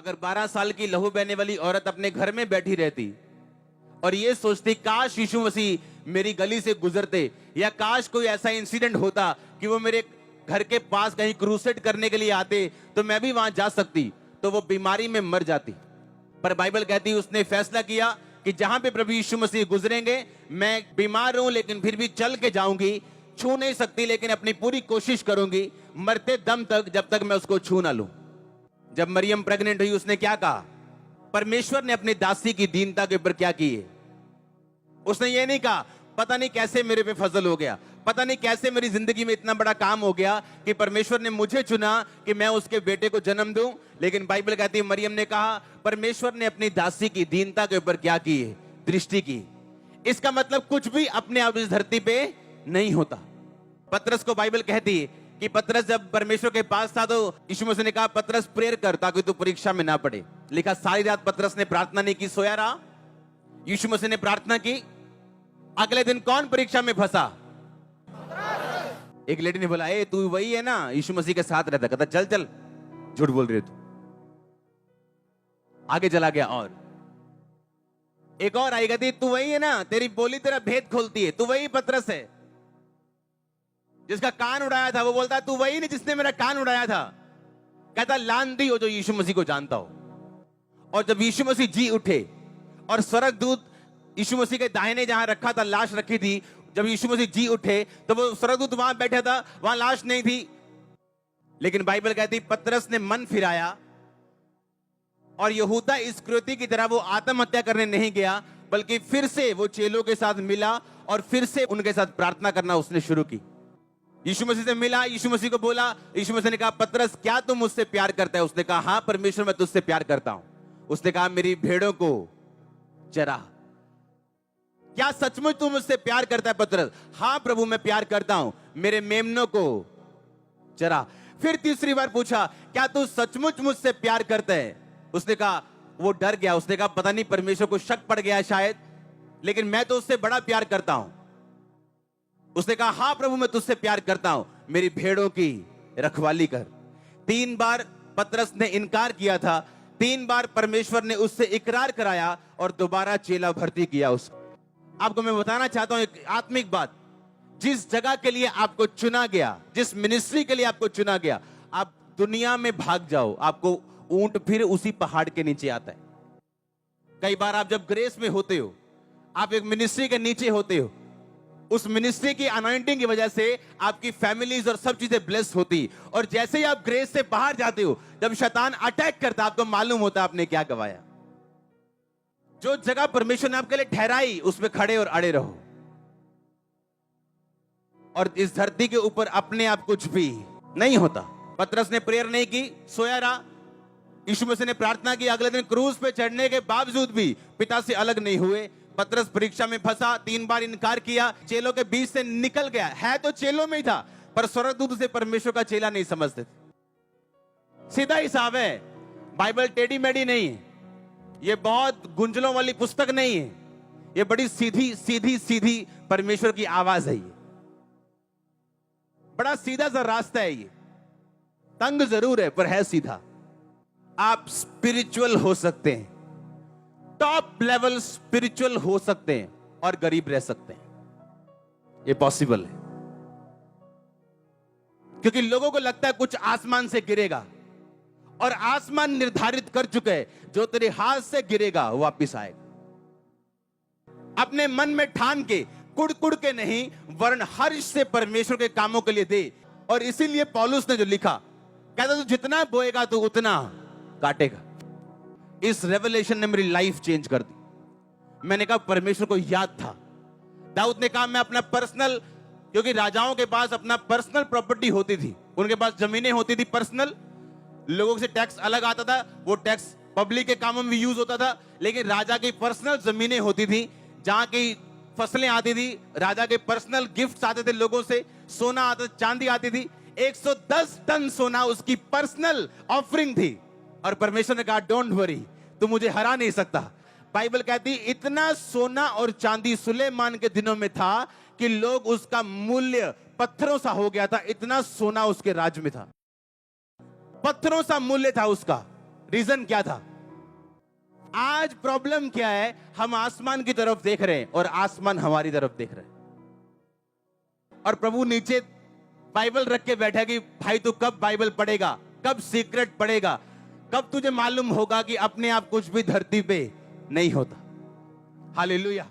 अगर 12 साल की लहू बहने वाली औरत अपने घर में बैठी रहती और ये सोचती काश यीशु मसीह मेरी गली से गुजरते, या काश कोई ऐसा इंसिडेंट होता कि वो मेरे घर के पास कहीं क्रूसेड करने के लिए आते तो मैं भी वहां जा सकती, तो वो बीमारी में मर जाती। पर बाइबल कहती उसने फैसला किया कि जहां पे प्रभु यीशु मसीह गुजरेंगे, मैं बीमार हूं लेकिन फिर भी चल के जाऊंगी, छू नहीं सकती लेकिन अपनी पूरी कोशिश करूंगी मरते दम तक, जब तक मैं उसको छू ना लूं। जब मरियम प्रेग्नेंट हुई उसने क्या कहा? परमेश्वर ने अपनी दासी की दीनता के ऊपर क्या किए? उसने ये नहीं कहा पता नहीं कैसे मेरे पे फजल हो गया, पता नहीं कैसे मेरी जिंदगी में इतना बड़ा काम हो गया कि परमेश्वर ने मुझे चुना कि मैं उसके बेटे को जन्म दूं। लेकिन बाइबल कहती है मरियम ने कहा परमेश्वर ने अपनी दासी की दीनता के ऊपर क्या की है? दृष्टि की। इसका मतलब कुछ भी अपने आप इस धरती पे नहीं होता। पतरस को बाइबल कहती है कि पतरस जब परमेश्वर के पास था तो यीशु मसीह ने कहा पतरस प्रेयर कर ताकि तू परीक्षा में ना पड़े। लिखा सारी रात पतरस ने प्रार्थना नहीं की, सोया रहा। यीशु मसीह ने प्रार्थना की, अगले दिन कौन परीक्षा में फंसा? एक लेडी ने बोला ए तू वही है ना यीशु मसीह के साथ रहता? कहता चल चल झूठ बोल रही है तू। आगे चला गया और एक और आई, कहती तू वही है ना, तेरी बोली तेरा भेद खोलती है, तू वही पतरस है जिसका कान उड़ाया था। वो बोलता तू वही नहीं जिसने मेरा कान उड़ाया था। कहता लांती हो जो यीशु मसीह को जानता हो। और जब यीशु मसीह जी उठे और स्वर्गदूत यीशु मसीह के दाहिने जहां रखा था, लाश रखी थी, जब यीशु मसीह जी उठे तो वो स्वर्गदूत वहां बैठा था, वहां लाश नहीं थी। लेकिन बाइबल कहती पतरस ने मन फिराया और यहूदा इस्करियोती की तरह वो आत्महत्या करने नहीं गया, बल्कि फिर से वो चेलों के साथ मिला और फिर से उनके साथ प्रार्थना करना उसने शुरू की। यीशु मसीह से मिला, यीशु मसीह को बोला, यीशु मसीह ने कहा पतरस क्या तुम मुझसे प्यार करता है? उसने कहा हां परमेश्वर मैं तुझसे प्यार करता हूं। उसने कहा मेरी भेड़ों को चरा। क्या सचमुच तू मुझसे प्यार करता है पतरस? हां प्रभु मैं प्यार करता हूं, मेरे मेमनों को चरा। फिर तीसरी बार पूछा क्या तू सचमुच मुझसे प्यार करता है? उसने कहा, वो डर गया, उसने कहा पता नहीं परमेश्वर को शक पड़ गया शायद, लेकिन मैं तो उससे बड़ा प्यार करता हूं। उसने कहा हां प्रभु मैं तुझसे प्यार करता हूं, मेरी भेड़ों की रखवाली कर। 3 बार पतरस ने इनकार किया था, 3 बार परमेश्वर ने उससे इकरार कराया और दोबारा चेला भर्ती किया उसको। आपको मैं बताना चाहता हूं एक आत्मिक बात, जिस जगह के लिए आपको चुना गया, जिस मिनिस्ट्री के लिए आपको चुना गया, आप दुनिया में भाग जाओ, आपको ऊंट फिर उसी पहाड़ के नीचे आता है। कई बार आप जब ग्रेस में होते हो, आप एक मिनिस्ट्री के नीचे होते हो, उस मिनिस्ट्री की अनॉइंटिंग की वजह से आपकी फैमिलीज और सब चीजें ब्लेस होती, और जैसे ही आप ग्रेस से बाहर जाते हो, जब शैतान अटैक करता आपको मालूम होता आपने क्या गवाया। जो जगह परमेश्वर ने आपके लिए ठहराई उसमें खड़े और अड़े रहो। और इस धरती के ऊपर अपने आप कुछ भी नहीं होता। पतरस ने प्रेयर नहीं की, सोया रहा। यीशु मसीह ने प्रार्थना की, अगले दिन क्रूज पे चढ़ने के बावजूद भी पिता से अलग नहीं हुए। पतरस परीक्षा में फंसा, 3 बार इनकार किया, चेलों के बीच से निकल गया। है तो चेलों में ही था, पर स्वर्गदूत उसे परमेश्वर का चेला नहीं समझते। सीधा हिसाब है, बाइबल टेढ़ी मेढ़ी नहीं है, ये बहुत गुंजलों वाली पुस्तक नहीं है, ये बड़ी सीधी सीधी सीधी परमेश्वर की आवाज है। ये बड़ा सीधा सा रास्ता है, ये तंग जरूर है पर है सीधा। आप स्पिरिचुअल हो सकते हैं, टॉप लेवल स्पिरिचुअल हो सकते हैं और गरीब रह सकते हैं। ये पॉसिबल है, क्योंकि लोगों को लगता है कुछ आसमान से गिरेगा, और आसमान निर्धारित कर चुके हैं जो तेरे हाथ से गिरेगा वो वापिस आएगा। अपने मन में ठान के कुड़ के नहीं, वरन हर्ष से परमेश्वर के कामों के लिए दे। और इसीलिए पौलुस ने जो लिखा, कहता तू जितना बोएगा तू उतना काटेगा। इस रेवलेशन ने मेरी लाइफ चेंज कर दी। मैंने कहा परमेश्वर को याद था। दाऊद ने कहा मैं अपना पर्सनल, क्योंकि राजाओं के पास अपना पर्सनल प्रॉपर्टी होती थी, उनके पास जमीनें होती थी पर्सनल, लोगों से टैक्स अलग आता था, वो टैक्स पब्लिक के कामों में यूज होता था। लेकिन राजा की पर्सनल जमीनें होती थी जहां की फसलें आती थी, राजा के पर्सनल गिफ्ट्स आते थे, लोगों से सोना आता, चांदी आती थी। 110 टन सोना उसकी पर्सनल ऑफरिंग थी। और परमेश्वर ने कहा डोंट वरी, तू मुझे हरा नहीं सकता। बाइबल कहती इतना सोना और चांदी सुलेमान के दिनों में था कि लोग उसका मूल्य पत्थरों सा हो गया था। इतना सोना उसके राज में था, पत्थरों सा मूल्य था उसका। रीजन क्या था? आज प्रॉब्लम क्या है? हम आसमान की तरफ देख रहे हैं और आसमान हमारी तरफ देख रहे हैं। और प्रभु नीचे बाइबल रख के बैठा कि भाई तू कब बाइबल पढ़ेगा, कब सीक्रेट पढ़ेगा, कब तुझे मालूम होगा कि अपने आप कुछ भी धरती पे नहीं होता। हालेलुया।